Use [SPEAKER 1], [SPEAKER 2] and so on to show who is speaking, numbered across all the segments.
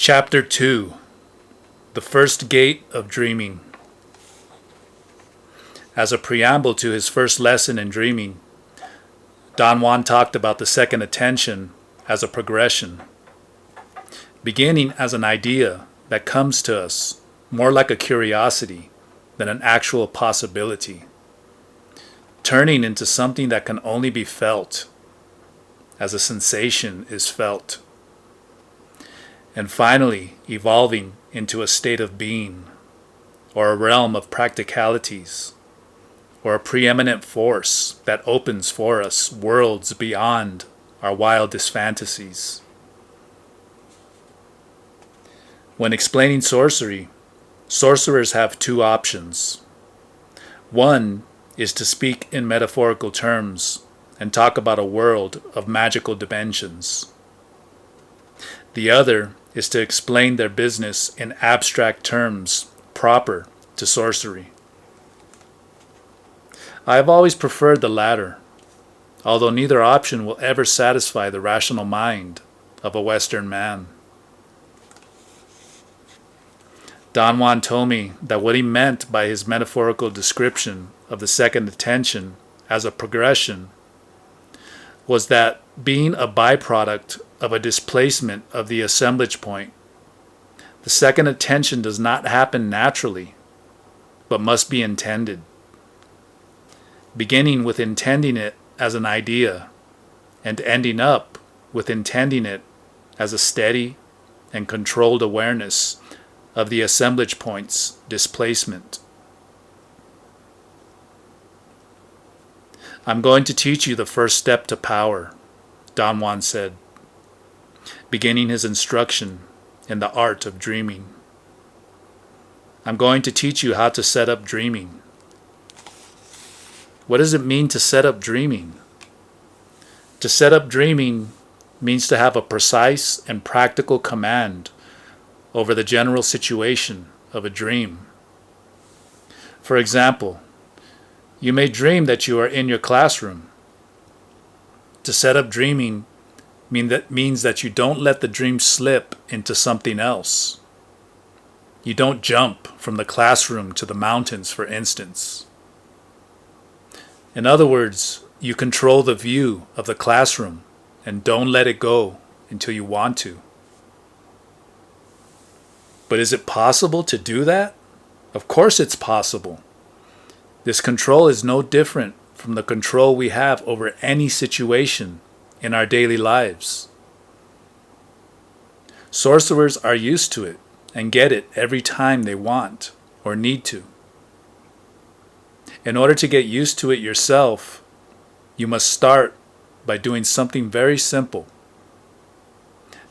[SPEAKER 1] Chapter 2: The First Gate of Dreaming. As a preamble to his first lesson in dreaming, Don Juan talked about the second attention as a progression, beginning as an idea that comes to us more like a curiosity than an actual possibility, turning into something that can only be felt as a sensation is felt, and finally evolving into a state of being, or a realm of practicalities, or a preeminent force that opens for us worlds beyond our wildest fantasies. When explaining sorcery, sorcerers have two options. One is to speak in metaphorical terms and talk about a world of magical dimensions. The other is to explain their business in abstract terms proper to sorcery. I have always preferred the latter, although neither option will ever satisfy the rational mind of a Western man. Don Juan told me that what he meant by his metaphorical description of the second attention as a progression was that being a byproduct of a displacement of the assemblage point, the second attention does not happen naturally, but must be intended. Beginning with intending it as an idea, and ending up with intending it as a steady and controlled awareness of the assemblage point's displacement. I'm going to teach you the first step to power, Don Juan said, beginning his instruction in the art of dreaming. I'm going to teach you how to set up dreaming. What does it mean to set up dreaming? To set up dreaming means to have a precise and practical command over the general situation of a dream. For example, you may dream that you are in your classroom. To set up dreaming means that you don't let the dream slip into something else. You don't jump from the classroom to the mountains, for instance. In other words, you control the view of the classroom and don't let it go until you want to. But is it possible to do that? Of course it's possible. This control is no different from the control we have over any situation in our daily lives. Sorcerers are used to it and get it every time they want or need to. In order to get used to it yourself, you must start by doing something very simple.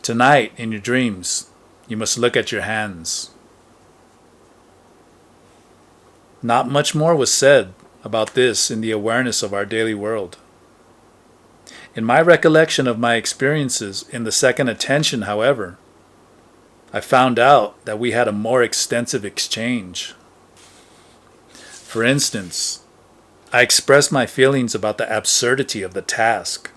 [SPEAKER 1] Tonight, in your dreams, you must look at your hands. Not much more was said about this in the awareness of our daily world. In my recollection of my experiences in the second attention, however, I found out that we had a more extensive exchange. For instance, I expressed my feelings about the absurdity of the task,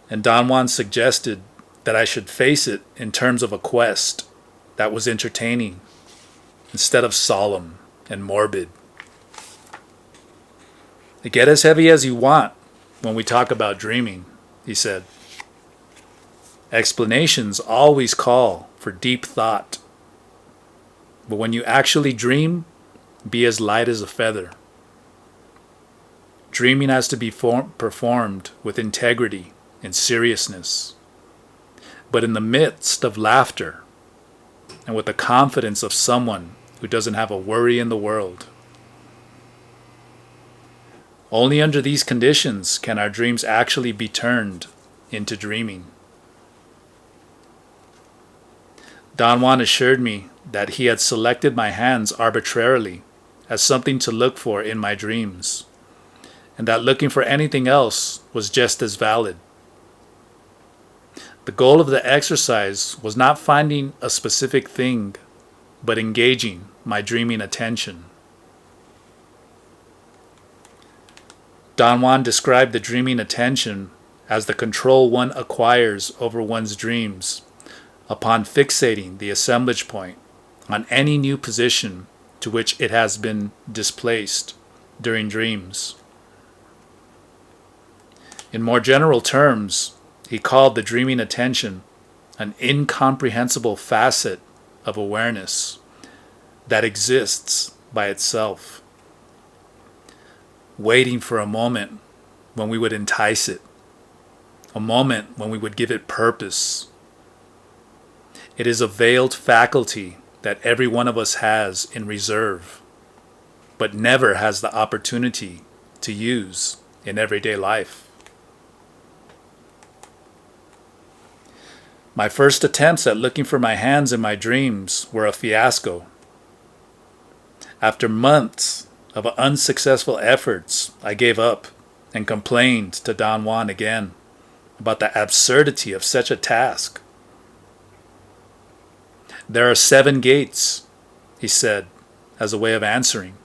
[SPEAKER 1] and Don Juan suggested that I should face it in terms of a quest that was entertaining instead of solemn and morbid. Get as heavy as you want when we talk about dreaming, he said. Explanations always call for deep thought, but when you actually dream, be as light as a feather. Dreaming has to be performed with integrity and seriousness, but in the midst of laughter and with the confidence of someone who doesn't have a worry in the world. Only under these conditions can our dreams actually be turned into dreaming. Don Juan assured me that he had selected my hands arbitrarily as something to look for in my dreams, and that looking for anything else was just as valid. The goal of the exercise was not finding a specific thing, but engaging my dreaming attention. Don Juan described the dreaming attention as the control one acquires over one's dreams upon fixating the assemblage point on any new position to which it has been displaced during dreams. In more general terms, he called the dreaming attention an incomprehensible facet of awareness that exists by itself, waiting for a moment when we would entice it, a moment when we would give it purpose. It is a veiled faculty that every one of us has in reserve, but never has the opportunity to use in everyday life. My first attempts at looking for my hands in my dreams were a fiasco. After months of unsuccessful efforts, I gave up and complained to Don Juan again about the absurdity of such a task. "There are 7 gates," he said, as a way of answering.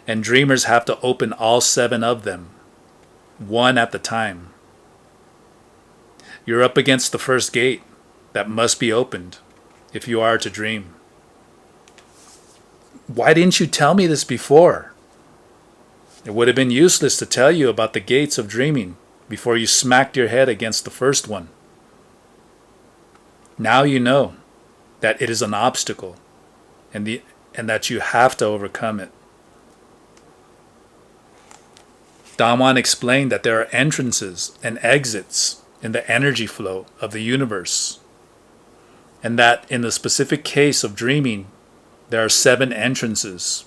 [SPEAKER 1] "And dreamers have to open all 7 of them, one at a time. You're up against the first gate that must be opened if you are to dream." "Why didn't you tell me this before?" "It would have been useless to tell you about the gates of dreaming before you smacked your head against the first one. Now you know that it is an obstacle and that you have to overcome it." Don Juan explained that there are entrances and exits in the energy flow of the universe, and that in the specific case of dreaming, there are 7 entrances,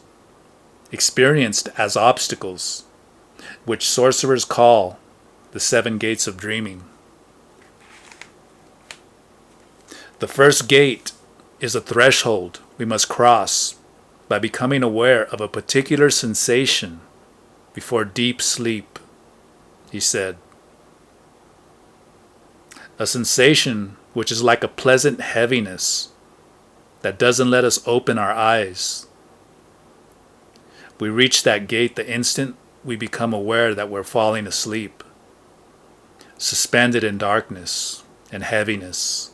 [SPEAKER 1] experienced as obstacles, which sorcerers call the 7 gates of dreaming. The first gate is a threshold we must cross by becoming aware of a particular sensation before deep sleep, he said. A sensation which is like a pleasant heaviness that doesn't let us open our eyes. We reach that gate the instant we become aware that we're falling asleep, suspended in darkness and heaviness.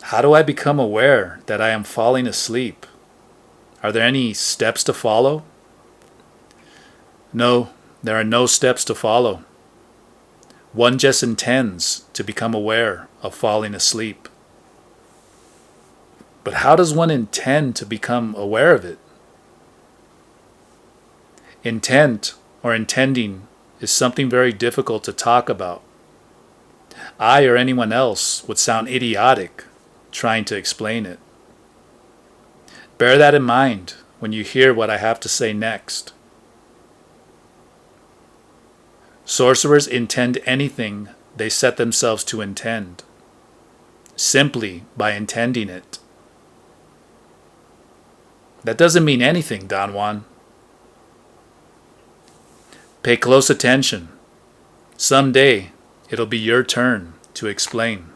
[SPEAKER 1] How do I become aware that I am falling asleep? Are there any steps to follow? No, there are no steps to follow. One just intends to become aware of falling asleep. But how does one intend to become aware of it? Intent or intending is something very difficult to talk about. I or anyone else would sound idiotic trying to explain it. Bear that in mind when you hear what I have to say next. Sorcerers intend anything they set themselves to intend, simply by intending it. That doesn't mean anything, Don Juan. Pay close attention. Someday, it'll be your turn to explain.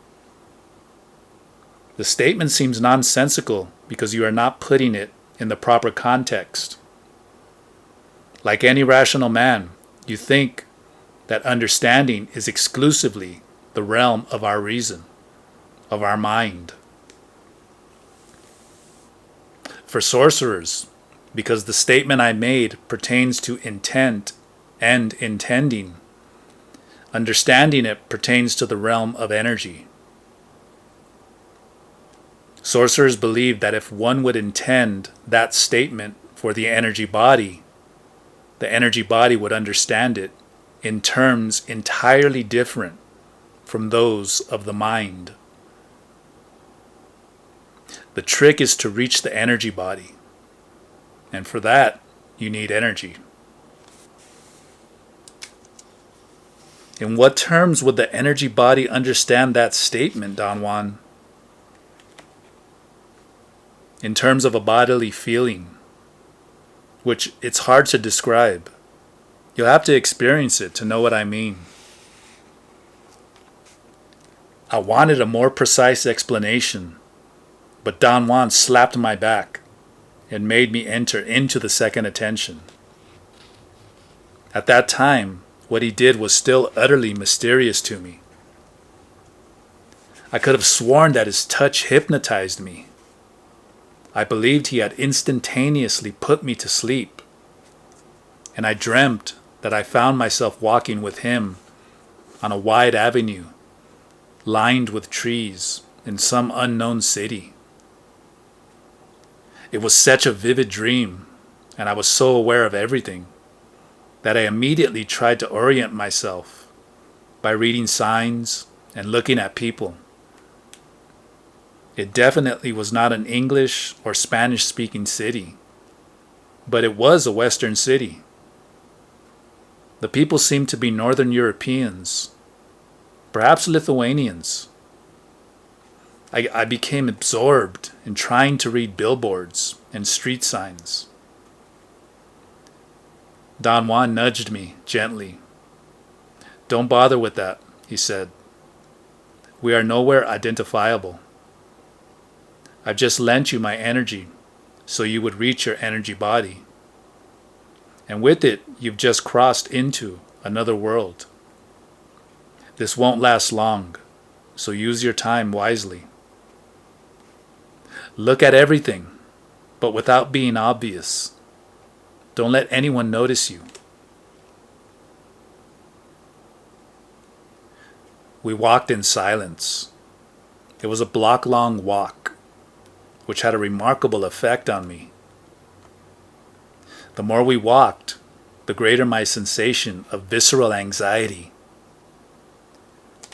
[SPEAKER 1] The statement seems nonsensical because you are not putting it in the proper context. Like any rational man, you think that understanding is exclusively the realm of our reason, of our mind. For sorcerers, because the statement I made pertains to intent and intending, understanding it pertains to the realm of energy. Sorcerers believe that if one would intend that statement for the energy body would understand it in terms entirely different from those of the mind. The trick is to reach the energy body, and for that, you need energy. In what terms would the energy body understand that statement, Don Juan? In terms of a bodily feeling, which it's hard to describe. You'll have to experience it to know what I mean. I wanted a more precise explanation, but Don Juan slapped my back and made me enter into the second attention. At that time, what he did was still utterly mysterious to me. I could have sworn that his touch hypnotized me. I believed he had instantaneously put me to sleep, and I dreamt that I found myself walking with him on a wide avenue, lined with trees in some unknown city. It was such a vivid dream, and I was so aware of everything, that I immediately tried to orient myself by reading signs and looking at people. It definitely was not an English or Spanish-speaking city, but it was a Western city. The people seemed to be Northern Europeans, perhaps Lithuanians. I became absorbed in trying to read billboards and street signs. Don Juan nudged me gently. "Don't bother with that," he said. "We are nowhere identifiable. I've just lent you my energy so you would reach your energy body. And with it, you've just crossed into another world. This won't last long, so use your time wisely. Look at everything, but without being obvious. Don't let anyone notice you." We walked in silence. It was a block-long walk, which had a remarkable effect on me. The more we walked, the greater my sensation of visceral anxiety.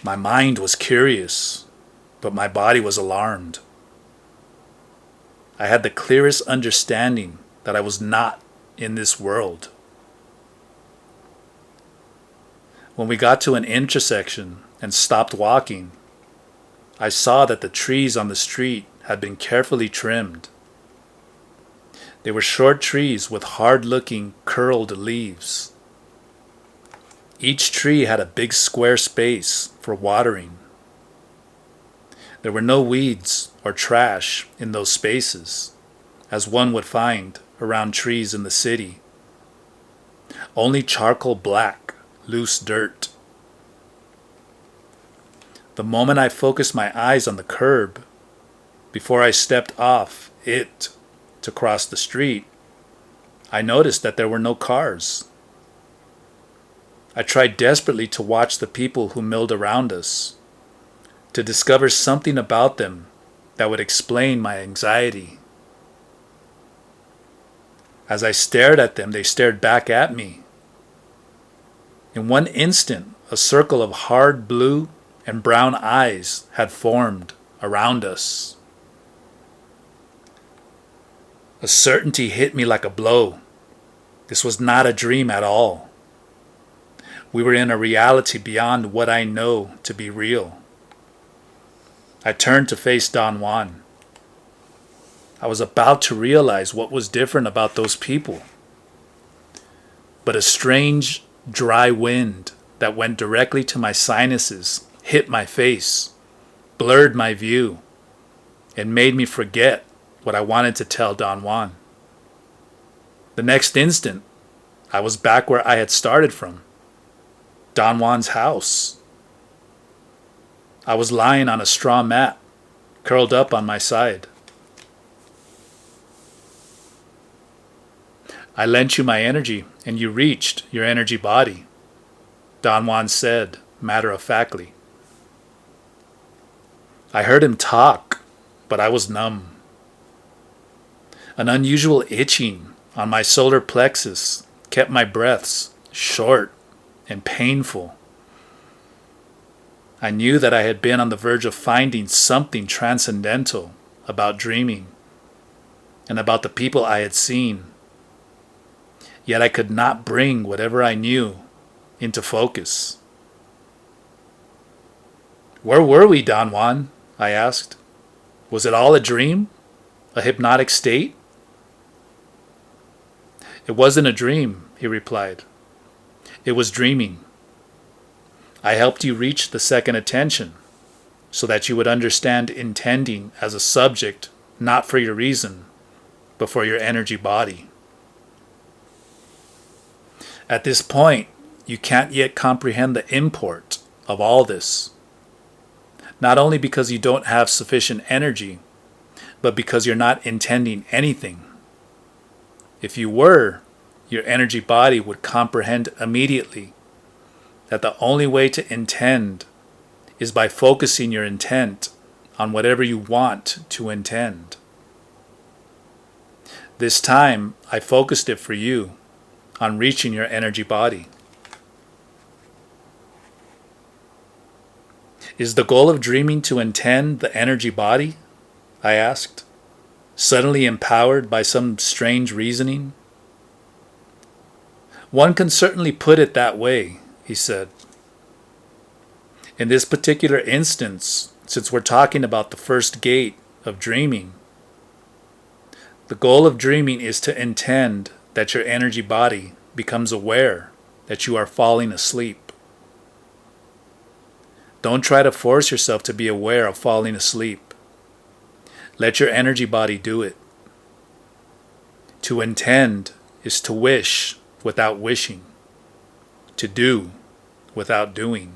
[SPEAKER 1] My mind was curious, but my body was alarmed. I had the clearest understanding that I was not in this world. When we got to an intersection and stopped walking, I saw that the trees on the street had been carefully trimmed. They were short trees with hard-looking, curled leaves. Each tree had a big square space for watering. There were no weeds or trash in those spaces, as one would find around trees in the city. Only charcoal black, loose dirt. The moment I focused my eyes on the curb, before I stepped off it to cross the street, I noticed that there were no cars. I tried desperately to watch the people who milled around us, to discover something about them that would explain my anxiety. As I stared at them, they stared back at me. In one instant, a circle of hard blue and brown eyes had formed around us. A certainty hit me like a blow. This was not a dream at all. We were in a reality beyond what I know to be real. I turned to face Don Juan. I was about to realize what was different about those people. But a strange, dry wind that went directly to my sinuses hit my face, blurred my view, and made me forget what I wanted to tell Don Juan. The next instant, I was back where I had started from, Don Juan's house. I was lying on a straw mat, curled up on my side. "I lent you my energy, and you reached your energy body," Don Juan said, matter-of-factly. I heard him talk, but I was numb. An unusual itching on my solar plexus kept my breaths short and painful. I knew that I had been on the verge of finding something transcendental about dreaming and about the people I had seen. Yet I could not bring whatever I knew into focus. "Where were we, Don Juan?" I asked. "Was it all a dream? A hypnotic state?" "It wasn't a dream," he replied. "It was dreaming. I helped you reach the second attention so that you would understand intending as a subject, not for your reason, but for your energy body. At this point, you can't yet comprehend the import of all this. not only because you don't have sufficient energy, but because you're not intending anything. If you were, your energy body would comprehend immediately that the only way to intend is by focusing your intent on whatever you want to intend. This time, I focused it for you on reaching your energy body. Is the goal of dreaming to intend the energy body? I asked, suddenly empowered by some strange reasoning. One can certainly put it that way, he said. In this particular instance, since we're talking about the first gate of dreaming, the goal of dreaming is to intend that your energy body becomes aware that you are falling asleep. Don't try to force yourself to be aware of falling asleep. Let your energy body do it. To intend is to wish without wishing, to do without doing.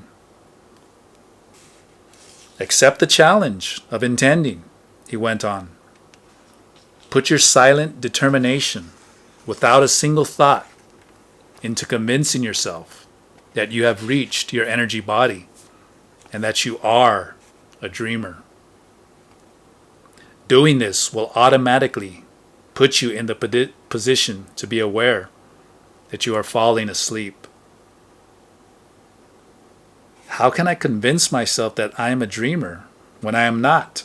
[SPEAKER 1] Accept the challenge of intending, he went on. Put your silent determination, without a single thought, into convincing yourself that you have reached your energy body and that you are a dreamer. Doing this will automatically put you in the position to be aware that you are falling asleep. How can I convince myself that I am a dreamer when I am not?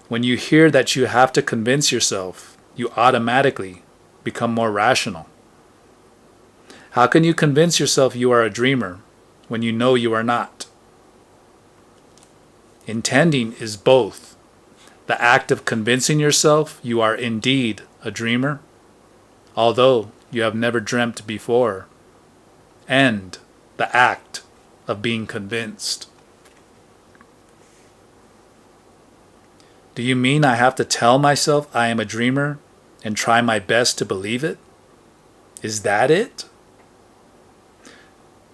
[SPEAKER 1] When you hear that you have to convince yourself, you automatically become more rational. How can you convince yourself you are a dreamer when you know you are not? Intending is both the act of convincing yourself you are indeed a dreamer, although you have never dreamt before, and the act of being convinced. Do you mean I have to tell myself I am a dreamer and try my best to believe it? Is that it?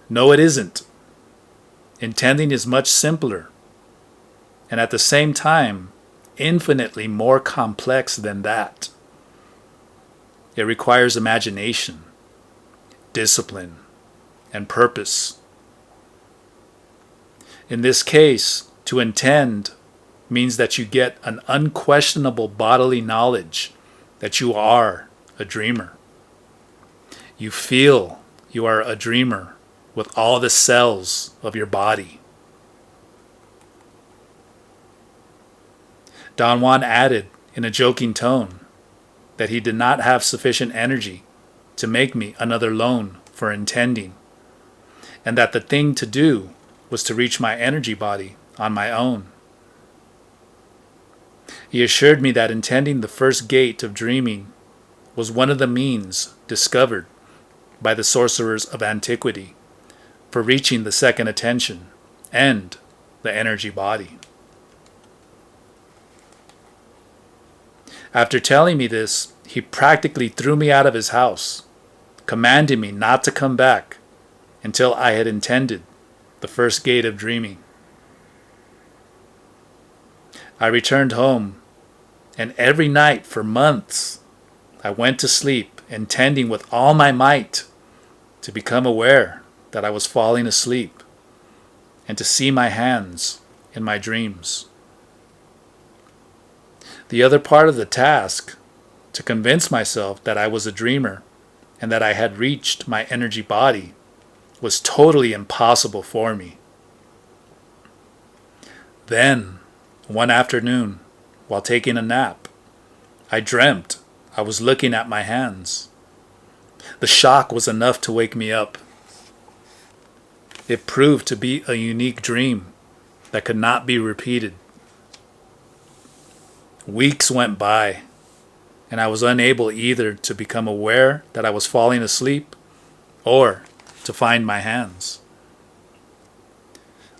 [SPEAKER 1] No, it isn't. Intending is much simpler, and at the same time, infinitely more complex than that. It requires imagination, discipline, and purpose. In this case, to intend means that you get an unquestionable bodily knowledge that you are a dreamer. You feel you are a dreamer with all the cells of your body. Don Juan added in a joking tone that he did not have sufficient energy to make me another loan for intending, and that the thing to do was to reach my energy body on my own. He assured me that intending the first gate of dreaming was one of the means discovered by the sorcerers of antiquity for reaching the second attention and the energy body. After telling me this, he practically threw me out of his house, commanding me not to come back until I had intended the first gate of dreaming. I returned home, and every night for months I went to sleep intending with all my might to become aware that I was falling asleep and to see my hands in my dreams. The other part of the task, to convince myself that I was a dreamer and that I had reached my energy body, was totally impossible for me. Then, one afternoon, while taking a nap, I dreamt I was looking at my hands. The shock was enough to wake me up. It proved to be a unique dream that could not be repeated. Weeks went by, and I was unable either to become aware that I was falling asleep or to find my hands.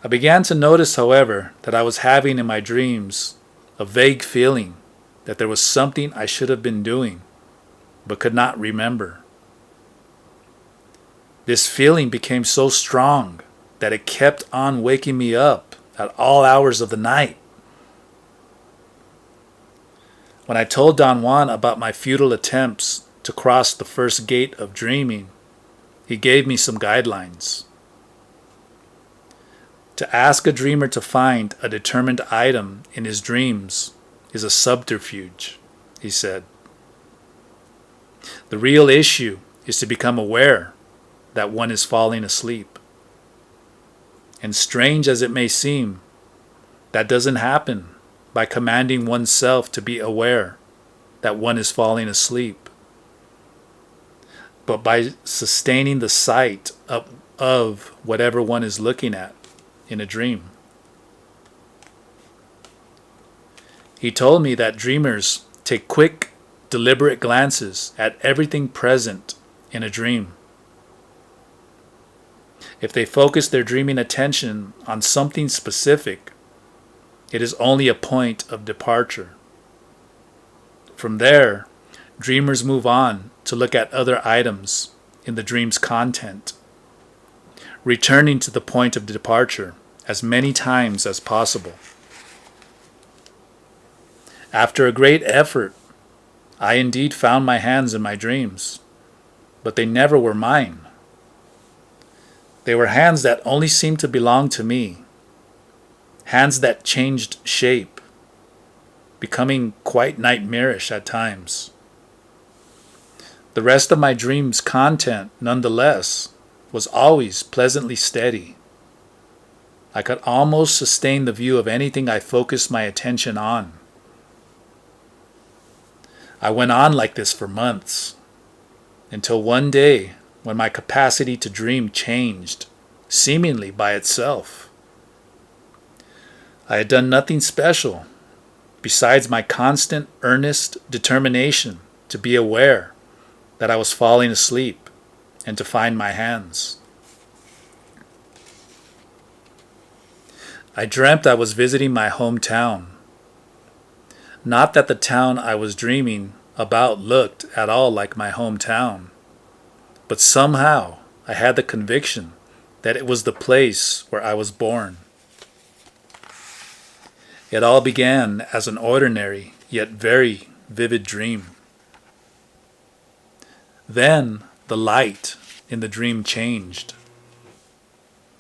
[SPEAKER 1] I began to notice, however, that I was having in my dreams a vague feeling that there was something I should have been doing, but could not remember. This feeling became so strong that it kept on waking me up at all hours of the night. When I told Don Juan about my futile attempts to cross the first gate of dreaming, he gave me some guidelines. To ask a dreamer to find a determined item in his dreams is a subterfuge, he said. The real issue is to become aware that one is falling asleep. And strange as it may seem, that doesn't happen by commanding oneself to be aware that one is falling asleep, but by sustaining the sight of whatever one is looking at in a dream. He told me that dreamers take quick, deliberate glances at everything present in a dream. If they focus their dreaming attention on something specific, it is only a point of departure. From there, dreamers move on to look at other items in the dream's content, returning to the point of departure as many times as possible. After a great effort, I indeed found my hands in my dreams, but they never were mine. They were hands that only seemed to belong to me, hands that changed shape, becoming quite nightmarish at times. The rest of my dream's content, nonetheless, was always pleasantly steady. I could almost sustain the view of anything I focused my attention on. I went on like this for months, until one day when my capacity to dream changed, seemingly by itself. I had done nothing special, besides my constant, earnest determination to be aware that I was falling asleep and to find my hands. I dreamt I was visiting my hometown. Not that the town I was dreaming about looked at all like my hometown, but somehow I had the conviction that it was the place where I was born. It all began as an ordinary yet very vivid dream. Then the light in the dream changed.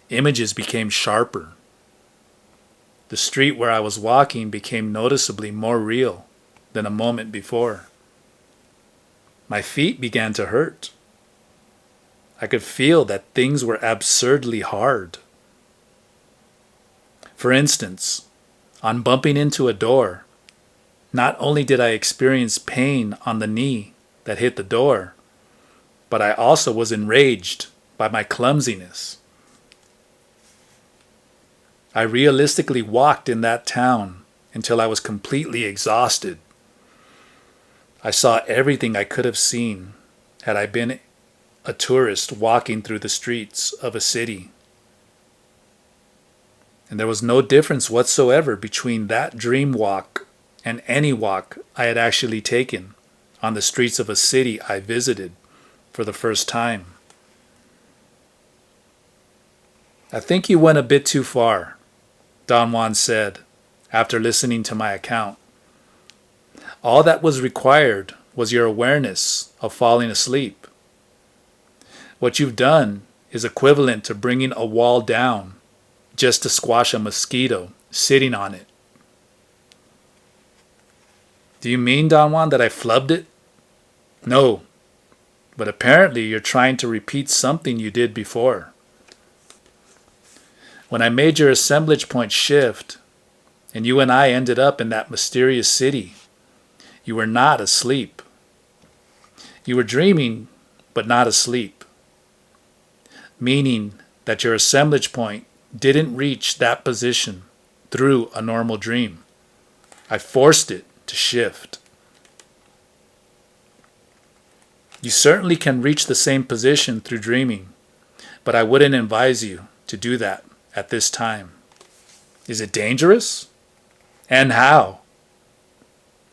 [SPEAKER 1] Images became sharper. The street where I was walking became noticeably more real than a moment before. My feet began to hurt. I could feel that things were absurdly hard. For instance, on bumping into a door, not only did I experience pain on the knee that hit the door, but I also was enraged by my clumsiness. I realistically walked in that town until I was completely exhausted. I saw everything I could have seen had I been a tourist walking through the streets of a city. And there was no difference whatsoever between that dream walk and any walk I had actually taken on the streets of a city I visited for the first time. I think you went a bit too far, Don Juan said after listening to my account. All that was required was your awareness of falling asleep. What you've done is equivalent to bringing a wall down just to squash a mosquito sitting on it. Do you mean, Don Juan, that I flubbed it? No, but apparently you're trying to repeat something you did before. When I made your assemblage point shift, and you and I ended up in that mysterious city, you were not asleep. You were dreaming, but not asleep. Meaning that your assemblage point didn't reach that position through a normal dream. I forced it to shift. You certainly can reach the same position through dreaming, but I wouldn't advise you to do that at this time. Is it dangerous? And how?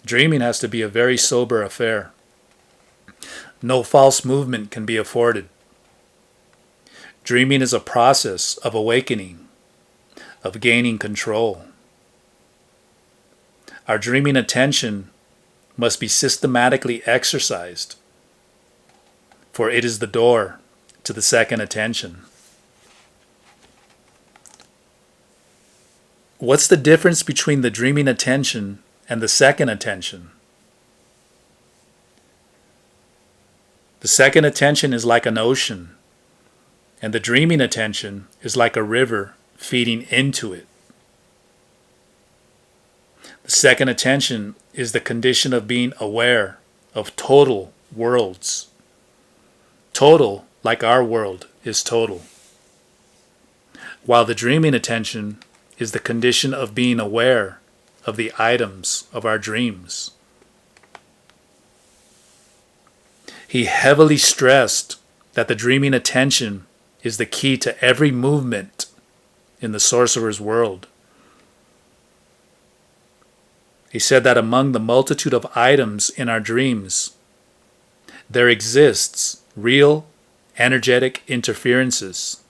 [SPEAKER 1] Dreaming has to be a very sober affair. No false movement can be afforded. Dreaming is a process of awakening, of gaining control. Our dreaming attention must be systematically exercised, for it is the door to the second attention. What's the difference between the dreaming attention and the second attention? The second attention is like an ocean, and the dreaming attention is like a river feeding into it. The second attention is the condition of being aware of total worlds. Total, like our world, is total. While the dreaming attention is the condition of being aware of the items of our dreams. He heavily stressed that the dreaming attention is the key to every movement in the sorcerer's world. He said that among the multitude of items in our dreams, there exists real energetic interferences,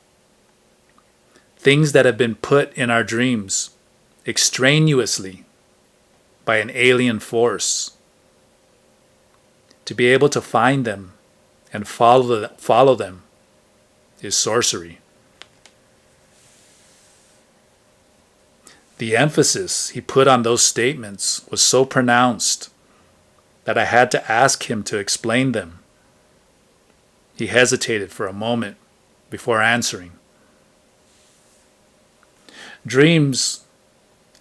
[SPEAKER 1] things that have been put in our dreams extraneously by an alien force. To be able to find them and follow them is sorcery. The emphasis he put on those statements was so pronounced that I had to ask him to explain them. He hesitated for a moment before answering. Dreams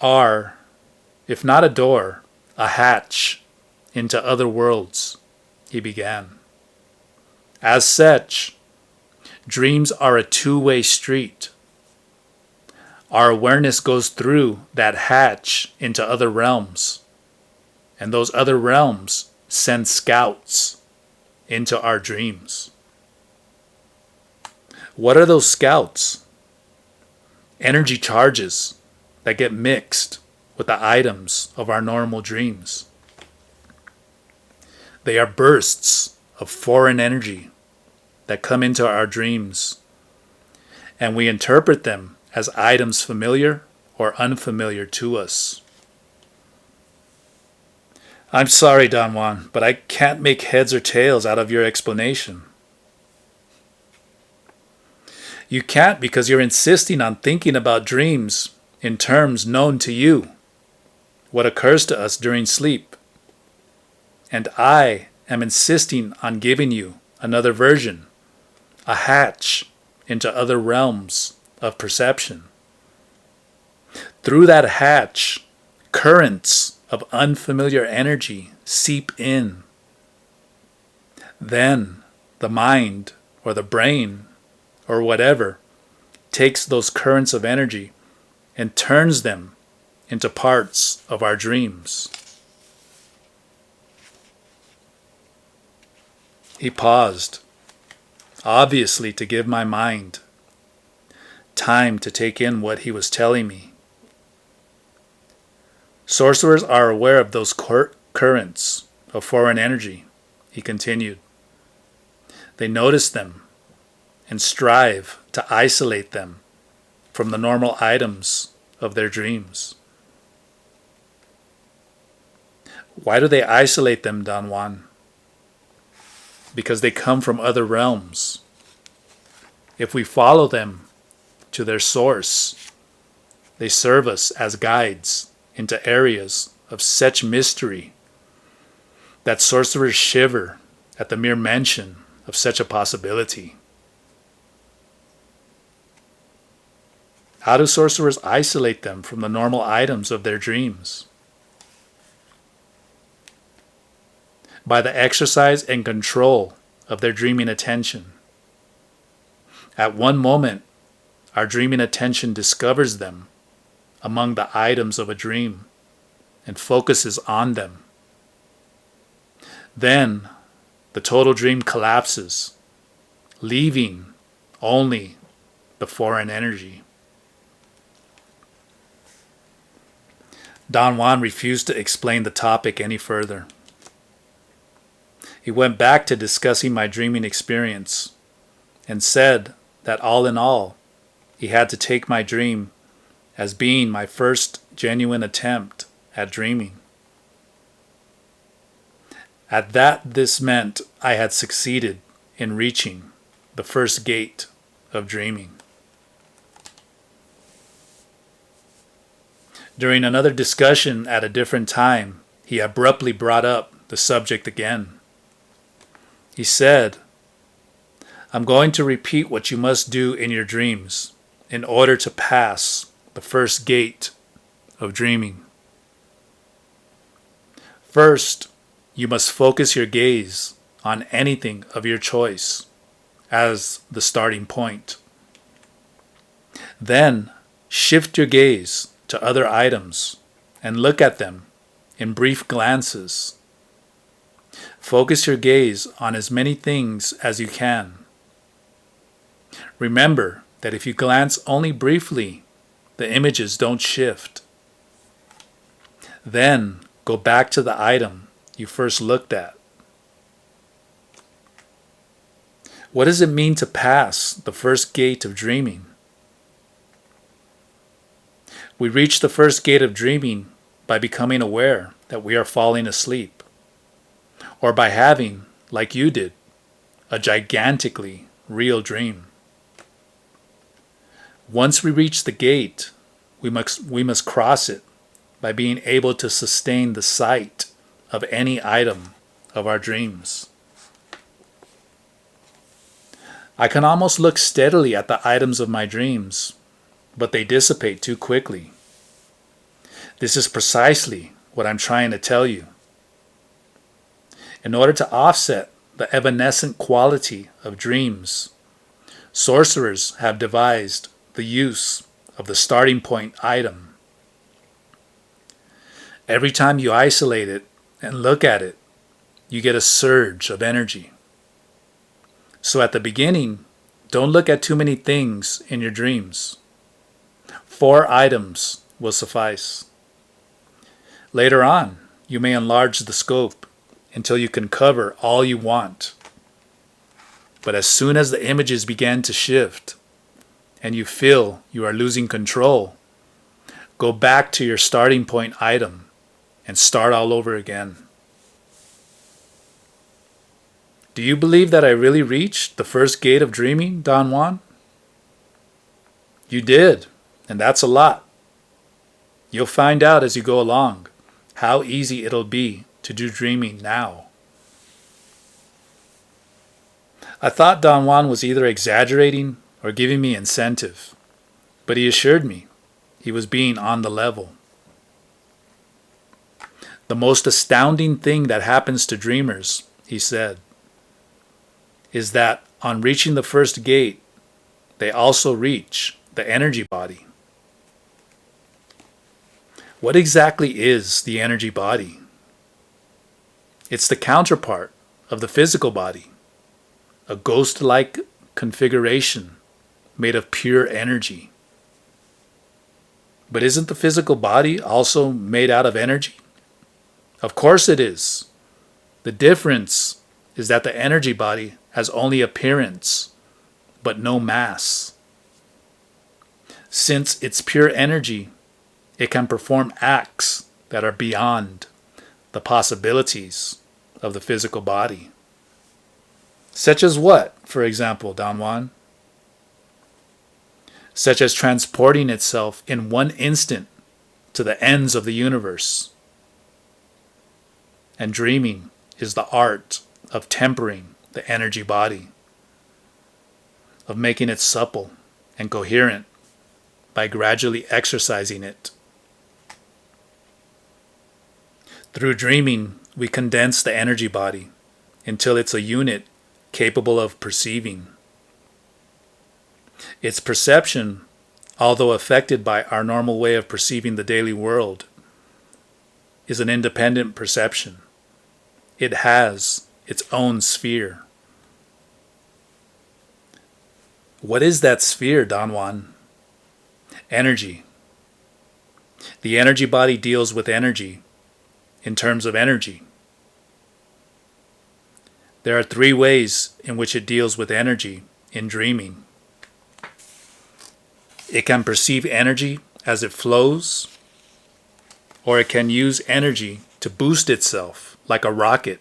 [SPEAKER 1] are, if not a door, a hatch into other worlds, he began. As such, dreams are a two-way street. Our awareness goes through that hatch into other realms, and those other realms send scouts into our dreams. What are those scouts? Energy charges that get mixed with the items of our normal dreams. They are bursts of foreign energy that come into our dreams, and we interpret them as items familiar or unfamiliar to us. I'm sorry, Don Juan, but I can't make heads or tails out of your explanation. You can't because you're insisting on thinking about dreams in terms known to you, what occurs to us during sleep. And I am insisting on giving you another version, a hatch into other realms of perception. Through that hatch, currents of unfamiliar energy seep in. Then the mind or the brain or whatever takes those currents of energy and turns them into parts of our dreams. He paused, obviously to give my mind time to take in what he was telling me. Sorcerers are aware of those currents of foreign energy, he continued. They notice them and strive to isolate them from the normal items of their dreams. Why do they isolate them, Don Juan? Because they come from other realms. If we follow them to their source, they serve us as guides into areas of such mystery that sorcerers shiver at the mere mention of such a possibility. How do sorcerers isolate them from the normal items of their dreams? By the exercise and control of their dreaming attention. At one moment, our dreaming attention discovers them among the items of a dream and focuses on them. Then, the total dream collapses, leaving only the foreign energy. Don Juan refused to explain the topic any further. He went back to discussing my dreaming experience and said that all in all, he had to take my dream as being my first genuine attempt at dreaming. At that, this meant I had succeeded in reaching the first gate of dreaming. During another discussion at a different time, he abruptly brought up the subject again. He said, "I'm going to repeat what you must do in your dreams in order to pass the first gate of dreaming. First, you must focus your gaze on anything of your choice as the starting point. Then, shift your gaze to other items and look at them in brief glances. Focus your gaze on as many things as you can. Remember that if you glance only briefly, the images don't shift. Then go back to the item you first looked at. What does it mean to pass the first gate of dreaming? We reach the first gate of dreaming by becoming aware that we are falling asleep, or by having, like you did, a gigantically real dream. Once we reach the gate, we must cross it by being able to sustain the sight of any item of our dreams. I can almost look steadily at the items of my dreams, but they dissipate too quickly. This is precisely what I'm trying to tell you. In order to offset the evanescent quality of dreams, sorcerers have devised the use of the starting point item. Every time you isolate it and look at it, you get a surge of energy. So at the beginning, don't look at too many things in your dreams. 4 items will suffice. Later on, you may enlarge the scope until you can cover all you want. But as soon as the images begin to shift and you feel you are losing control, go back to your starting point item and start all over again. Do you believe that I really reached the first gate of dreaming, Don Juan? You did, and that's a lot. You'll find out as you go along how easy it'll be to do dreaming now. I thought Don Juan was either exaggerating or giving me incentive, but he assured me he was being on the level. The most astounding thing that happens to dreamers, he said, is that on reaching the first gate, they also reach the energy body. What exactly is the energy body? It's the counterpart of the physical body, a ghost-like configuration made of pure energy. But isn't the physical body also made out of energy? Of course it is. The difference is that the energy body has only appearance, but no mass. Since it's pure energy, it can perform acts that are beyond the possibilities of the physical body. Such as what, for example, Don Juan? Such as transporting itself in one instant to the ends of the universe. And dreaming is the art of tempering the energy body, of making it supple and coherent by gradually exercising it. Through dreaming, we condense the energy body until it's a unit capable of perceiving. Its perception, although affected by our normal way of perceiving the daily world, is an independent perception. It has its own sphere. What is that sphere, Don Juan? Energy. The energy body deals with energy in terms of energy. There are 3 ways in which it deals with energy in dreaming. It can perceive energy as it flows, or it can use energy to boost itself like a rocket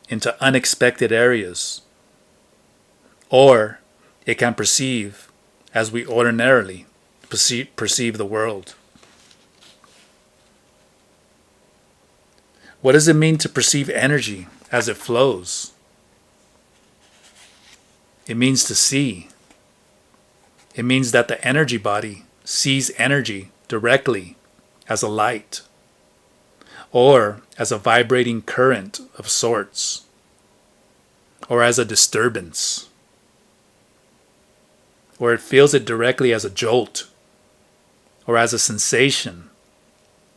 [SPEAKER 1] into unexpected areas, or it can perceive as we ordinarily perceive the world. What does it mean to perceive energy as it flows? It means to see. It means that the energy body sees energy directly as a light or as a vibrating current of sorts or as a disturbance, or it feels it directly as a jolt or as a sensation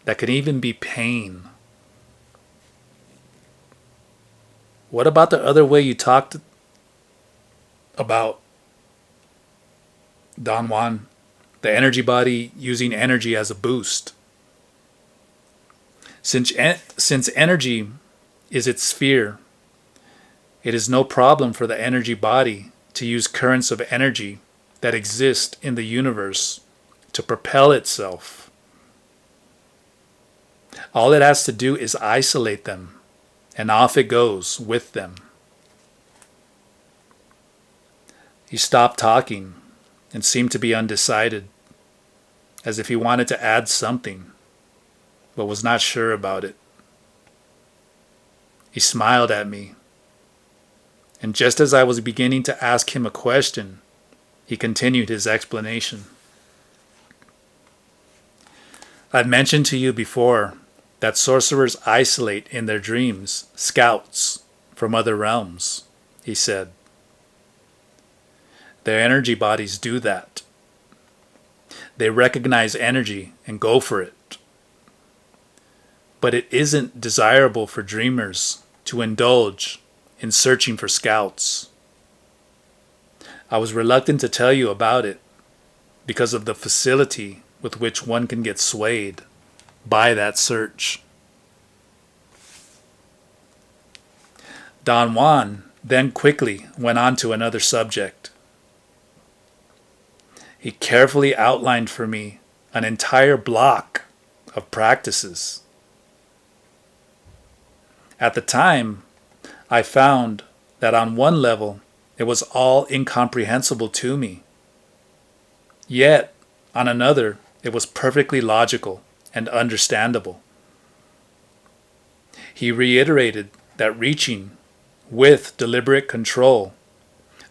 [SPEAKER 1] that can even be pain. What about the other way you talked about, Don Juan? The energy body using energy as a boost. Since energy is its sphere, it is no problem for the energy body to use currents of energy that exist in the universe to propel itself. All it has to do is isolate them, and off it goes with them. He stopped talking and seemed to be undecided, as if he wanted to add something, but was not sure about it. He smiled at me, and just as I was beginning to ask him a question, he continued his explanation. I've mentioned to you before that sorcerers isolate in their dreams scouts from other realms, he said. Their energy bodies do that. They recognize energy and go for it. But it isn't desirable for dreamers to indulge in searching for scouts. I was reluctant to tell you about it because of the facility with which one can get swayed by that search. Don Juan then quickly went on to another subject. He carefully outlined for me an entire block of practices. At the time, I found that on one level, it was all incomprehensible to me. Yet, on another, it was perfectly logical and understandable. He reiterated that reaching, with deliberate control,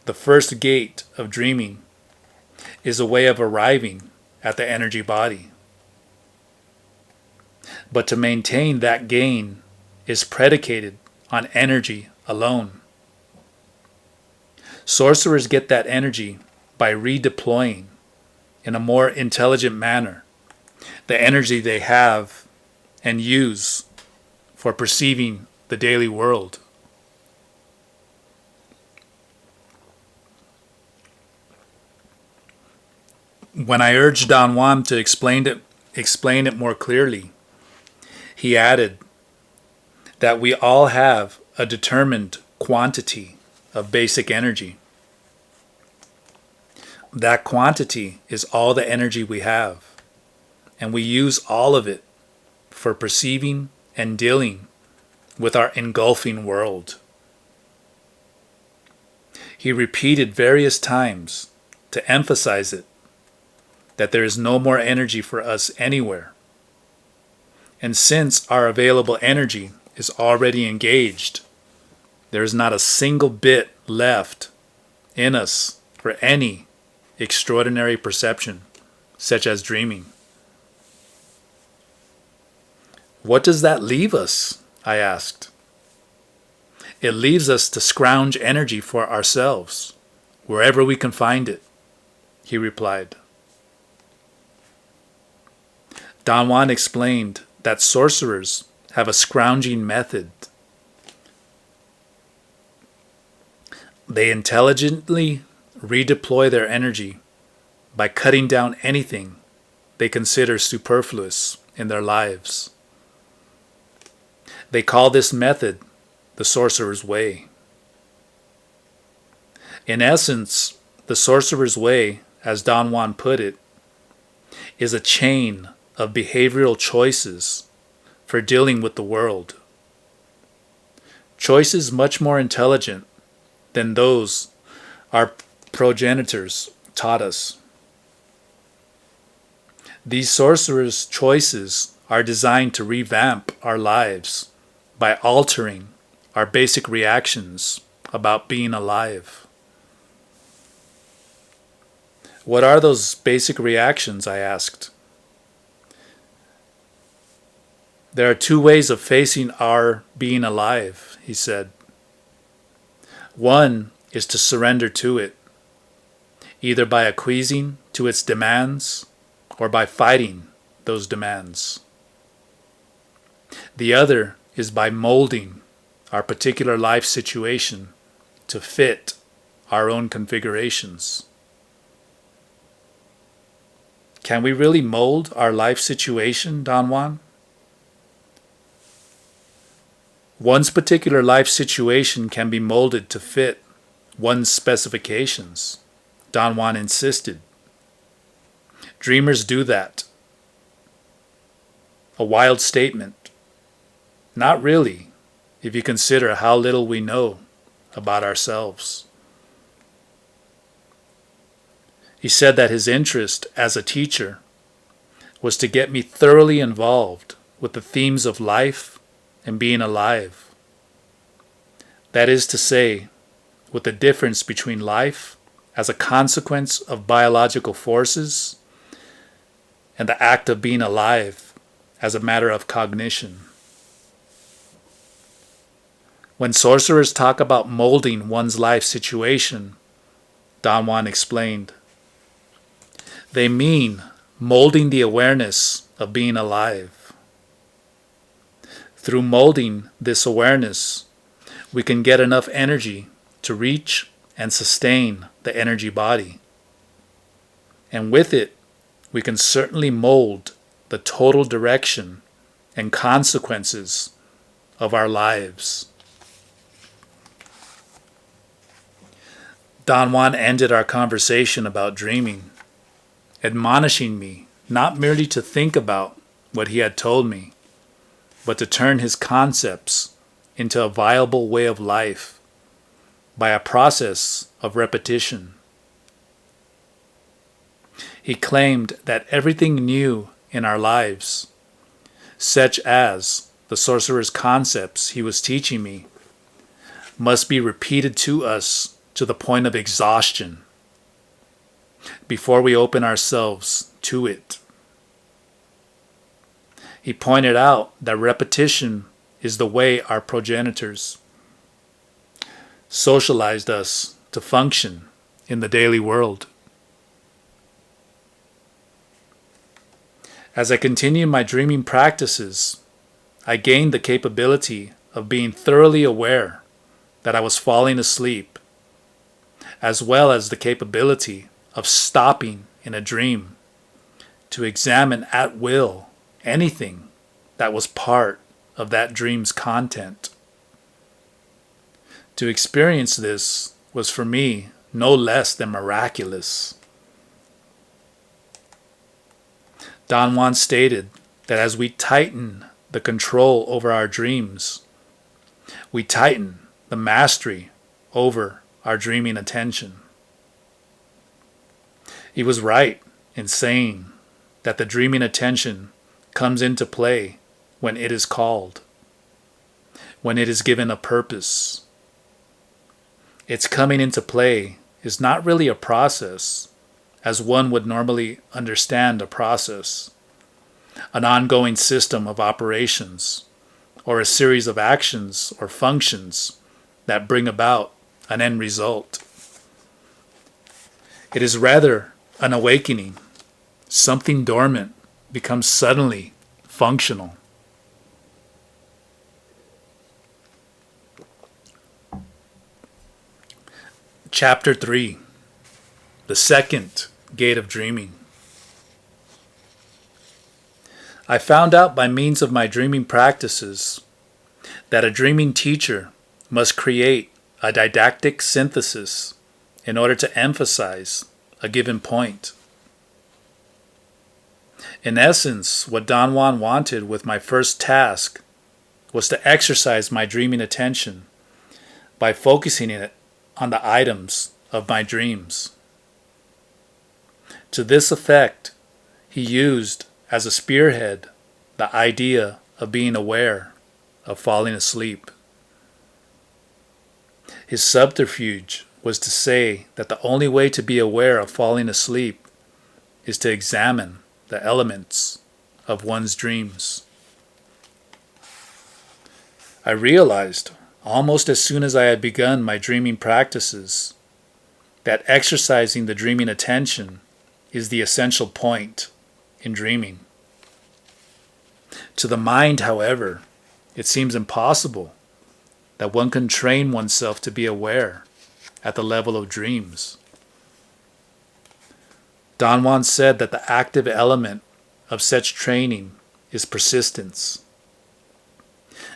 [SPEAKER 1] the first gate of dreaming is a way of arriving at the energy body. But to maintain that gain is predicated on energy alone. Sorcerers get that energy by redeploying in a more intelligent manner the energy they have and use for perceiving the daily world. When I urged Don Juan to explain it more clearly, he added that we all have a determined quantity of basic energy. That quantity is all the energy we have, and we use all of it for perceiving and dealing with our engulfing world. He repeated various times to emphasize it, that there is no more energy for us anywhere. And since our available energy is already engaged, there is not a single bit left in us for any extraordinary perception, such as dreaming. What does that leave us? I asked. It leaves us to scrounge energy for ourselves, wherever we can find it, he replied. Don Juan explained that sorcerers have a scrounging method. They intelligently redeploy their energy by cutting down anything they consider superfluous in their lives. They call this method the sorcerer's way. In essence, the sorcerer's way, as Don Juan put it, is a chain of behavioral choices for dealing with the world. Choices much more intelligent than those our progenitors taught us. These sorcerers' choices are designed to revamp our lives by altering our basic reactions about being alive. What are those basic reactions, I asked. There are two ways of facing our being alive, he said. One is to surrender to it, either by acquiescing to its demands or by fighting those demands. The other is by molding our particular life situation to fit our own configurations. Can we really mold our life situation, Don Juan? One's particular life situation can be molded to fit one's specifications, Don Juan insisted. Dreamers do that. A wild statement. Not really, if you consider how little we know about ourselves. He said that his interest as a teacher was to get me thoroughly involved with the themes of life and being alive. That is to say, with the difference between life as a consequence of biological forces and the act of being alive as a matter of cognition. When sorcerers talk about molding one's life situation, Don Juan explained, they mean molding the awareness of being alive. Through molding this awareness, we can get enough energy to reach and sustain the energy body. And with it, we can certainly mold the total direction and consequences of our lives. Don Juan ended our conversation about dreaming, admonishing me not merely to think about what he had told me, but to turn his concepts into a viable way of life by a process of repetition. He claimed that everything new in our lives, such as the sorcerer's concepts he was teaching me, must be repeated to us to the point of exhaustion before we open ourselves to it. He pointed out that repetition is the way our progenitors socialized us to function in the daily world. As I continued my dreaming practices, I gained the capability of being thoroughly aware that I was falling asleep, as well as the capability of stopping in a dream to examine at will anything that was part of that dream's content. To experience this was for me no less than miraculous. Don Juan stated that as we tighten the control over our dreams, we tighten the mastery over our dreaming attention. He was right in saying that the dreaming attention comes into play when it is called, when it is given a purpose. Its coming into play is not really a process, as one would normally understand a process, an ongoing system of operations, or a series of actions or functions that bring about an end result. It is rather an awakening. Something dormant becomes suddenly functional. Chapter 3. The Second Gate of Dreaming. I found out by means of my dreaming practices that a dreaming teacher must create a didactic synthesis in order to emphasize a given point. In essence, what Don Juan wanted with my first task was to exercise my dreaming attention by focusing it on the items of my dreams. To this effect, he used as a spearhead the idea of being aware of falling asleep. His subterfuge was to say that the only way to be aware of falling asleep is to examine the elements of one's dreams. I realized, almost as soon as I had begun my dreaming practices, that exercising the dreaming attention is the essential point in dreaming. To the mind, however, it seems impossible that one can train oneself to be aware at the level of dreams. Don Juan said that the active element of such training is persistence,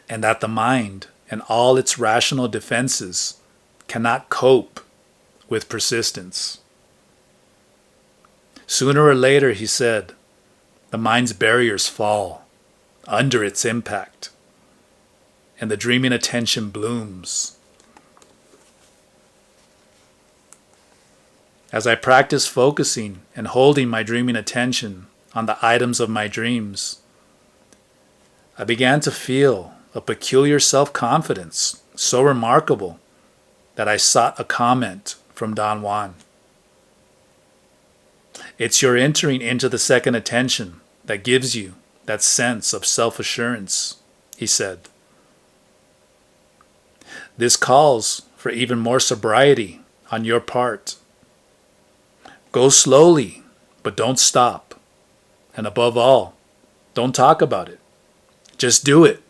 [SPEAKER 1] and that the mind and all its rational defenses cannot cope with persistence. Sooner or later, he said, the mind's barriers fall under its impact, and the dreaming attention blooms. As I practiced focusing and holding my dreaming attention on the items of my dreams, I began to feel a peculiar self-confidence so remarkable that I sought a comment from Don Juan. It's your entering into the second attention that gives you that sense of self-assurance, he said. This calls for even more sobriety on your part. Go slowly, but don't stop. And above all, don't talk about it. Just do it.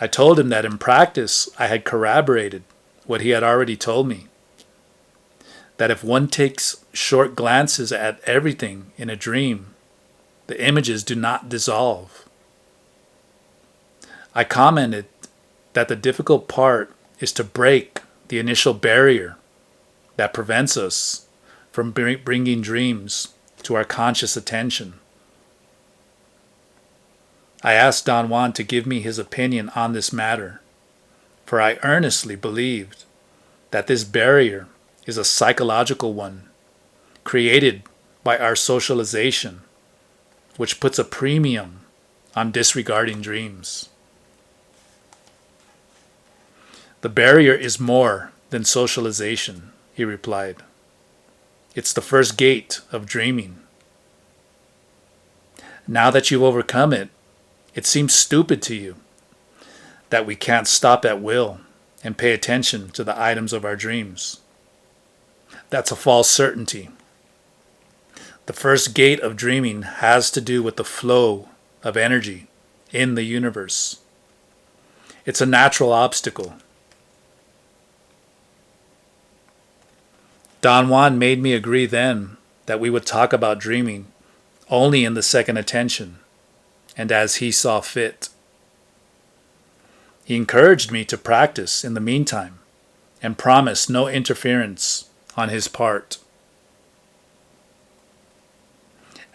[SPEAKER 1] I told him that in practice I had corroborated what he had already told me. That if one takes short glances at everything in a dream, the images do not dissolve. I commented that the difficult part is to break the initial barrier that prevents us from bringing dreams to our conscious attention. I asked Don Juan to give me his opinion on this matter, for I earnestly believed that this barrier is a psychological one, created by our socialization, which puts a premium on disregarding dreams. The barrier is more than socialization, he replied. It's the first gate of dreaming. Now that you've overcome it, it seems stupid to you that we can't stop at will and pay attention to the items of our dreams. That's a false certainty. The first gate of dreaming has to do with the flow of energy in the universe. It's a natural obstacle. Don Juan made me agree then that we would talk about dreaming only in the second attention and as he saw fit. He encouraged me to practice in the meantime and promised no interference on his part.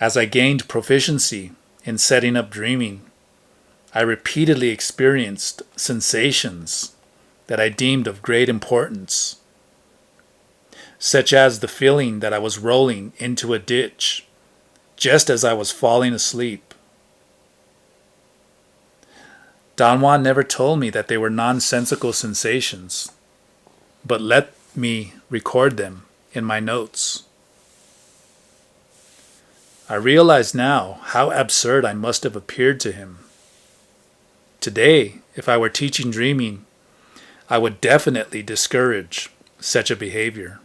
[SPEAKER 1] As I gained proficiency in setting up dreaming, I repeatedly experienced sensations that I deemed of great importance, such as the feeling that I was rolling into a ditch just as I was falling asleep. Don Juan never told me that they were nonsensical sensations, but let me record them in my notes. I realize now how absurd I must have appeared to him. Today, if I were teaching dreaming, I would definitely discourage such a behavior.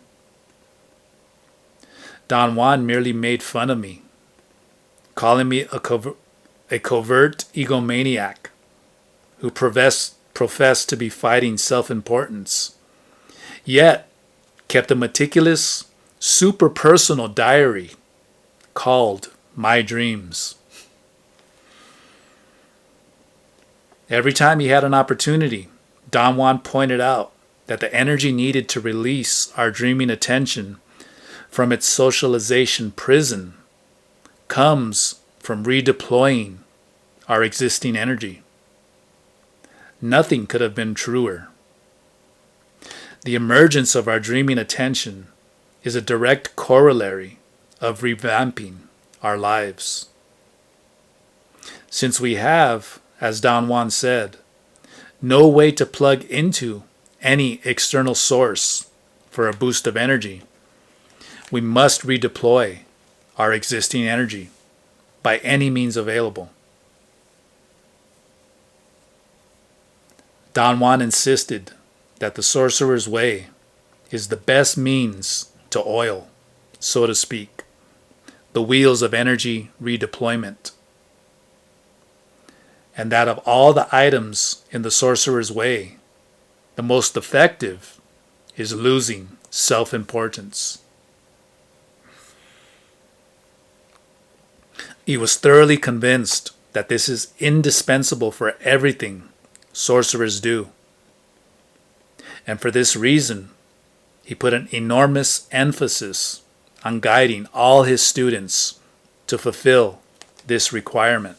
[SPEAKER 1] Don Juan merely made fun of me, calling me a covert egomaniac who professed to be fighting self-importance, yet kept a meticulous, super-personal diary called My Dreams. Every time he had an opportunity, Don Juan pointed out that the energy needed to release our dreaming attention from its socialization prison comes from redeploying our existing energy. Nothing could have been truer. The emergence of our dreaming attention is a direct corollary of revamping our lives. Since we have, as Don Juan said, no way to plug into any external source for a boost of energy, we must redeploy our existing energy by any means available. Don Juan insisted that the sorcerer's way is the best means to oil, so to speak, the wheels of energy redeployment, and that of all the items in the sorcerer's way, the most effective is losing self-importance. He was thoroughly convinced that this is indispensable for everything sorcerers do. And for this reason, he put an enormous emphasis on guiding all his students to fulfill this requirement.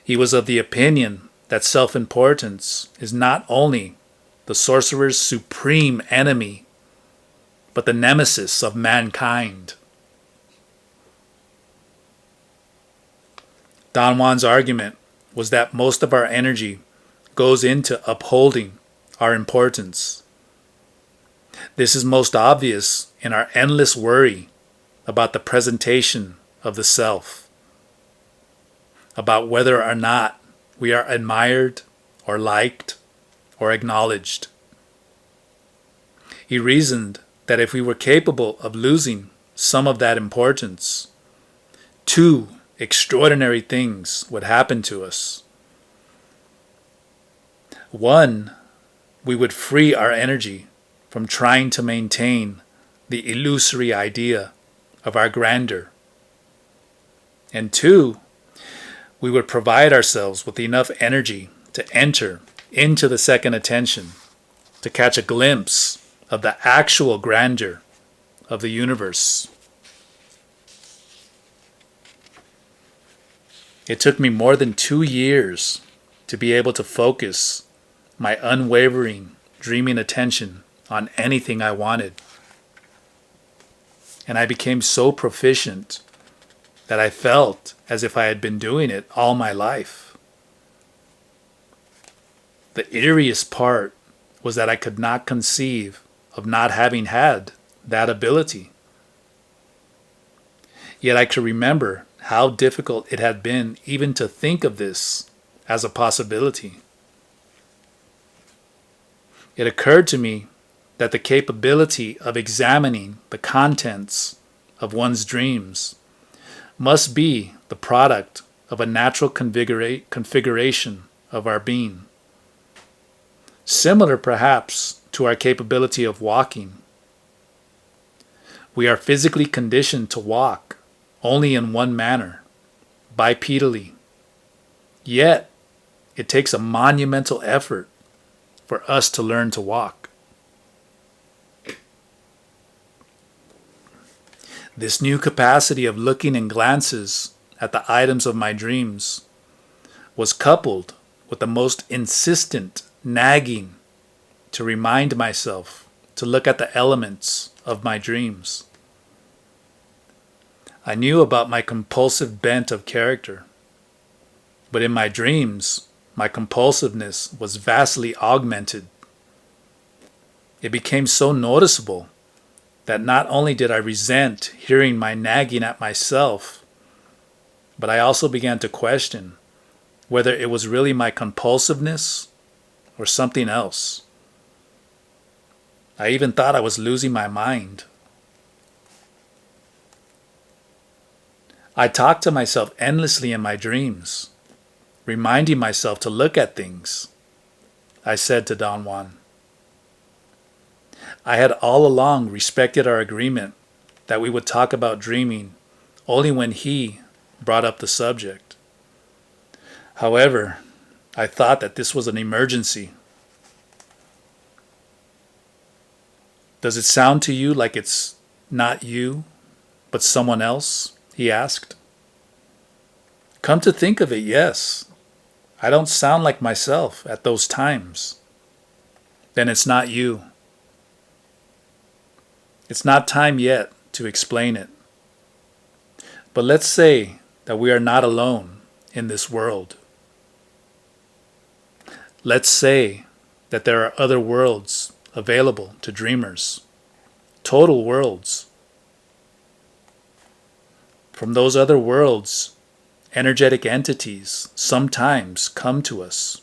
[SPEAKER 1] He was of the opinion that self-importance is not only the sorcerer's supreme enemy, but the nemesis of mankind. Don Juan's argument was that most of our energy goes into upholding our importance. This is most obvious in our endless worry about the presentation of the self, about whether or not we are admired or liked or acknowledged. He reasoned that if we were capable of losing some of that importance, two extraordinary things would happen to us. One, we would free our energy from trying to maintain the illusory idea of our grandeur. And two, we would provide ourselves with enough energy to enter into the second attention, to catch a glimpse of the actual grandeur of the universe. It took me more than 2 years to be able to focus my unwavering dreaming attention on anything I wanted. And I became so proficient that I felt as if I had been doing it all my life. The eeriest part was that I could not conceive of not having had that ability. Yet I could remember how difficult it had been even to think of this as a possibility. It occurred to me that the capability of examining the contents of one's dreams must be the product of a natural configuration of our being, similar perhaps to our capability of walking. We are physically conditioned to walk only in one manner, bipedally. Yet, it takes a monumental effort for us to learn to walk. This new capacity of looking in glances at the items of my dreams was coupled with the most insistent nagging to remind myself to look at the elements of my dreams. I knew about my compulsive bent of character, but in my dreams, my compulsiveness was vastly augmented. It became so noticeable that not only did I resent hearing my nagging at myself, but I also began to question whether it was really my compulsiveness or something else. I even thought I was losing my mind. I talked to myself endlessly in my dreams, reminding myself to look at things. I said to Don Juan, I had all along respected our agreement that we would talk about dreaming only when he brought up the subject. However, I thought that this was an emergency. Does it sound to you like it's not you, but someone else? He asked. Come to think of it, yes. I don't sound like myself at those times. Then it's not you. It's not time yet to explain it. But let's say that we are not alone in this world. Let's say that there are other worlds available to dreamers. Total worlds. From those other worlds, energetic entities sometimes come to us.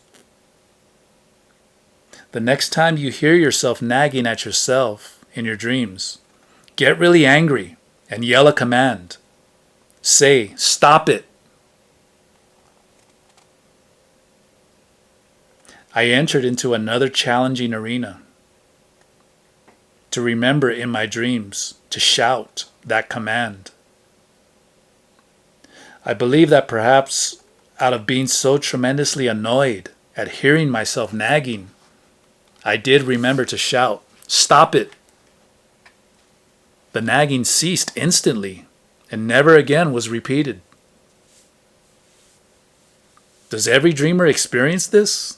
[SPEAKER 1] The next time you hear yourself nagging at yourself in your dreams, get really angry and yell a command. Say, "Stop it." I entered into another challenging arena. To remember in my dreams to shout that command. I believe that perhaps out of being so tremendously annoyed at hearing myself nagging, I did remember to shout, "Stop it." The nagging ceased instantly and never again was repeated. Does every dreamer experience this?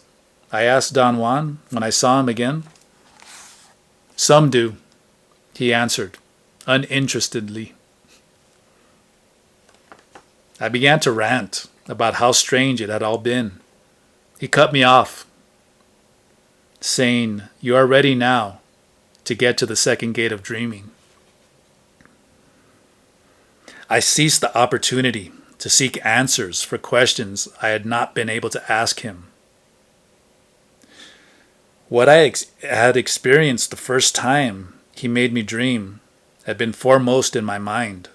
[SPEAKER 1] I asked Don Juan when I saw him again. Some do, he answered, uninterestedly. I began to rant about how strange it had all been. He cut me off, saying, "You are ready now to get to the second gate of dreaming." I seized the opportunity to seek answers for questions I had not been able to ask him. What I had experienced the first time he made me dream had been foremost in my mind.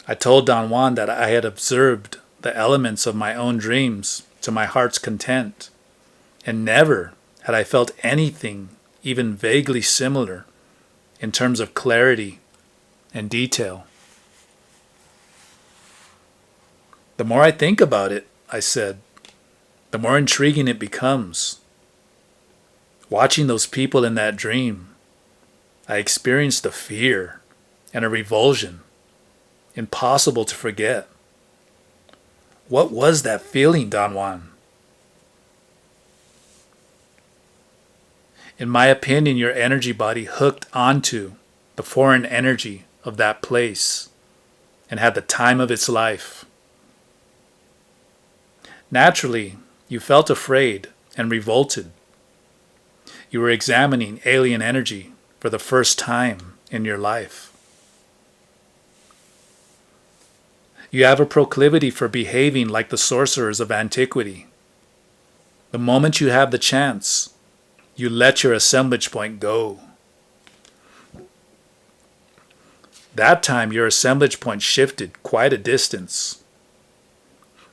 [SPEAKER 1] I told Don Juan that I had observed the elements of my own dreams to my heart's content, and never had I felt anything even vaguely similar in terms of clarity and detail. The more I think about it, I said, the more intriguing it becomes. Watching those people in that dream, I experienced a fear and a revulsion impossible to forget. What was that feeling, Don Juan? In my opinion, your energy body hooked onto the foreign energy of that place and had the time of its life. Naturally, you felt afraid and revolted. You were examining alien energy for the first time in your life. You have a proclivity for behaving like the sorcerers of antiquity. The moment you have the chance, you let your assemblage point go. That time your assemblage point shifted quite a distance.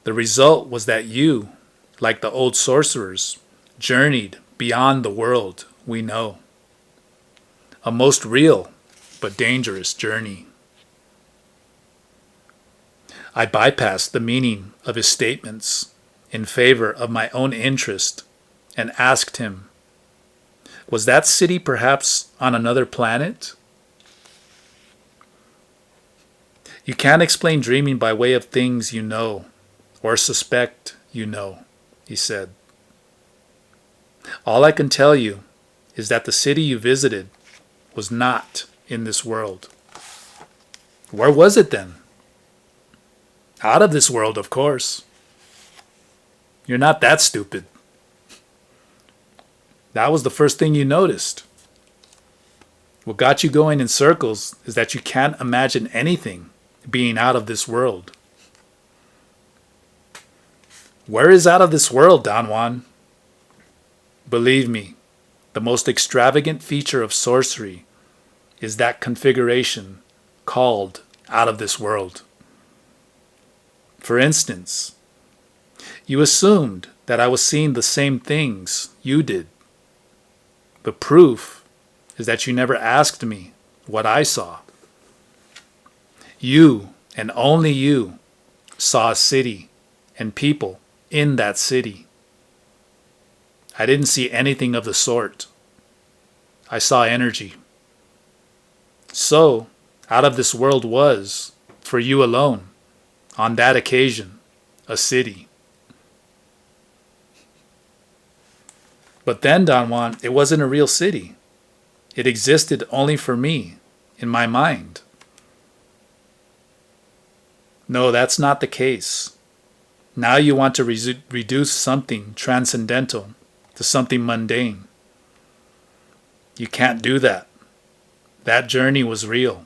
[SPEAKER 1] The result was that you, like the old sorcerers, journeyed beyond the world we know. A most real but dangerous journey. I bypassed the meaning of his statements in favor of my own interest and asked him, was that city perhaps on another planet? You can't explain dreaming by way of things you know or suspect you know, he said. All I can tell you is that the city you visited was not in this world. Where was it then? Out of this world, of course. You're not that stupid. That was the first thing you noticed. What got you going in circles is that you can't imagine anything being out of this world. Where is out of this world, Don Juan? Believe me, the most extravagant feature of sorcery is that configuration called out of this world. For instance, you assumed that I was seeing the same things you did. The proof is that you never asked me what I saw. You, and only you, saw a city and people in that city. I didn't see anything of the sort. I saw energy. So, out of this world was, for you alone, on that occasion, a city. But then, Don Juan, it wasn't a real city. It existed only for me, in my mind. No, that's not the case. Now you want to reduce something transcendental to something mundane. You can't do that. That journey was real.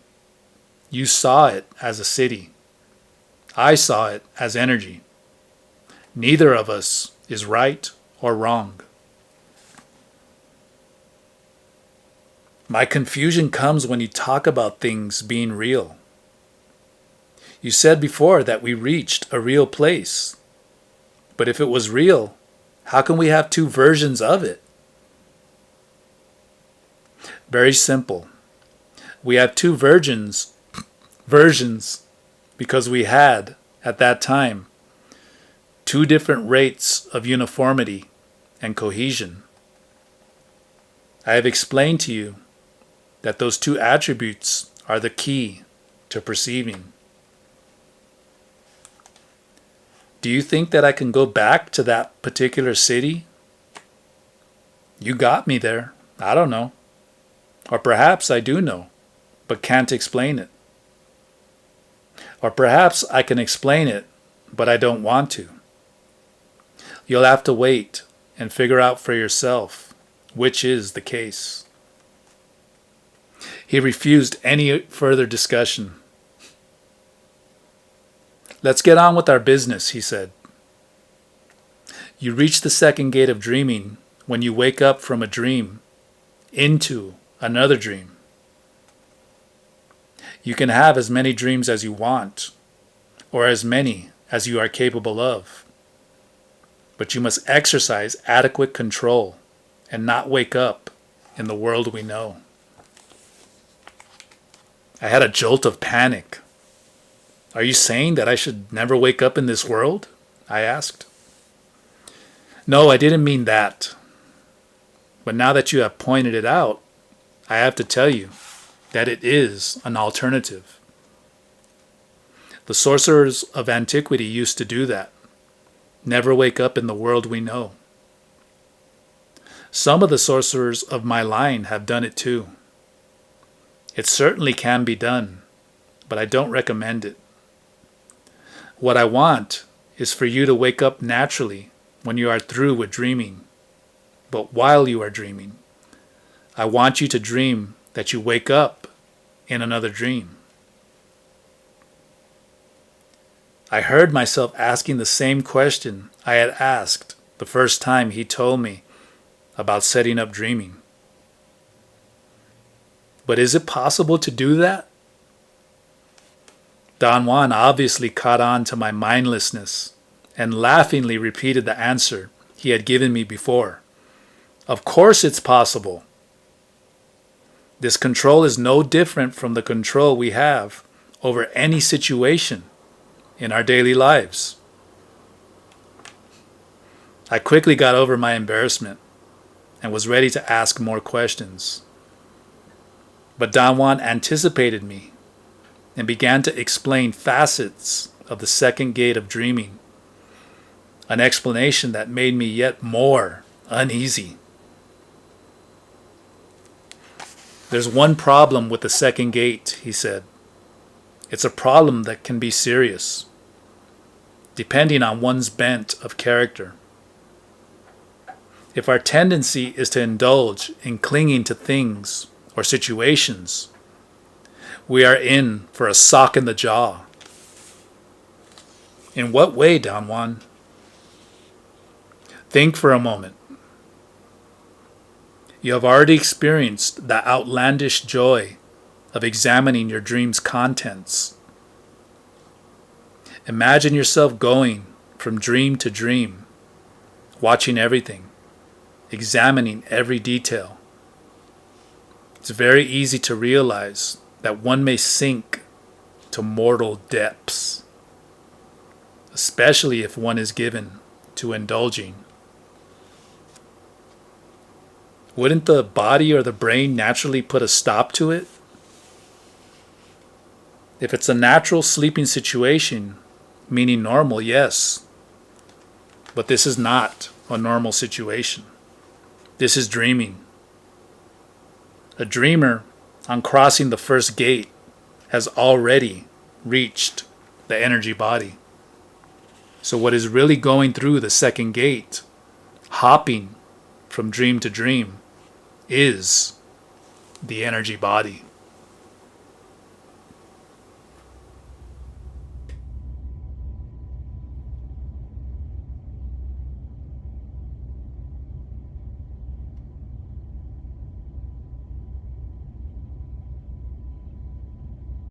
[SPEAKER 1] You saw it as a city. I saw it as energy. Neither of us is right or wrong. My confusion comes when you talk about things being real. You said before that we reached a real place. But if it was real, how can we have two versions of it? Very simple. We have two versions because we had, at that time, two different rates of uniformity and cohesion. I have explained to you that those two attributes are the key to perceiving. Do you think that I can go back to that particular city? You got me there. I don't know. Or perhaps I do know, but can't explain it. Or perhaps I can explain it, but I don't want to. You'll have to wait and figure out for yourself which is the case. He refused any further discussion. Let's get on with our business, he said. You reach the second gate of dreaming when you wake up from a dream into another dream. You can have as many dreams as you want, or as many as you are capable of. But you must exercise adequate control and not wake up in the world we know. I had a jolt of panic. Are you saying that I should never wake up in this world? I asked. No, I didn't mean that. But now that you have pointed it out, I have to tell you that it is an alternative. The sorcerers of antiquity used to do that. Never wake up in the world we know. Some of the sorcerers of my line have done it too. It certainly can be done, but I don't recommend it. What I want is for you to wake up naturally when you are through with dreaming. But while you are dreaming, I want you to dream that you wake up in another dream. I heard myself asking the same question I had asked the first time he told me about setting up dreaming. But is it possible to do that? Don Juan obviously caught on to my mindlessness and laughingly repeated the answer he had given me before. Of course it's possible. This control is no different from the control we have over any situation in our daily lives. I quickly got over my embarrassment and was ready to ask more questions. But Don Juan anticipated me and began to explain facets of the second gate of dreaming, an explanation that made me yet more uneasy. There's one problem with the second gate, he said. It's a problem that can be serious, depending on one's bent of character. If our tendency is to indulge in clinging to things or situations, we are in for a sock in the jaw. In what way, Don Juan? Think for a moment. You have already experienced the outlandish joy of examining your dream's contents. Imagine yourself going from dream to dream, watching everything, examining every detail. It's very easy to realize that one may sink to mortal depths, especially if one is given to indulging. wouldn't the body or the brain naturally put a stop to it? If it's a natural sleeping situation, meaning normal, yes. But this is not a normal situation. This is dreaming. A dreamer, on crossing the first gate, has already reached the energy body. So what is really going through the second gate, hopping from dream to dream, is the energy body.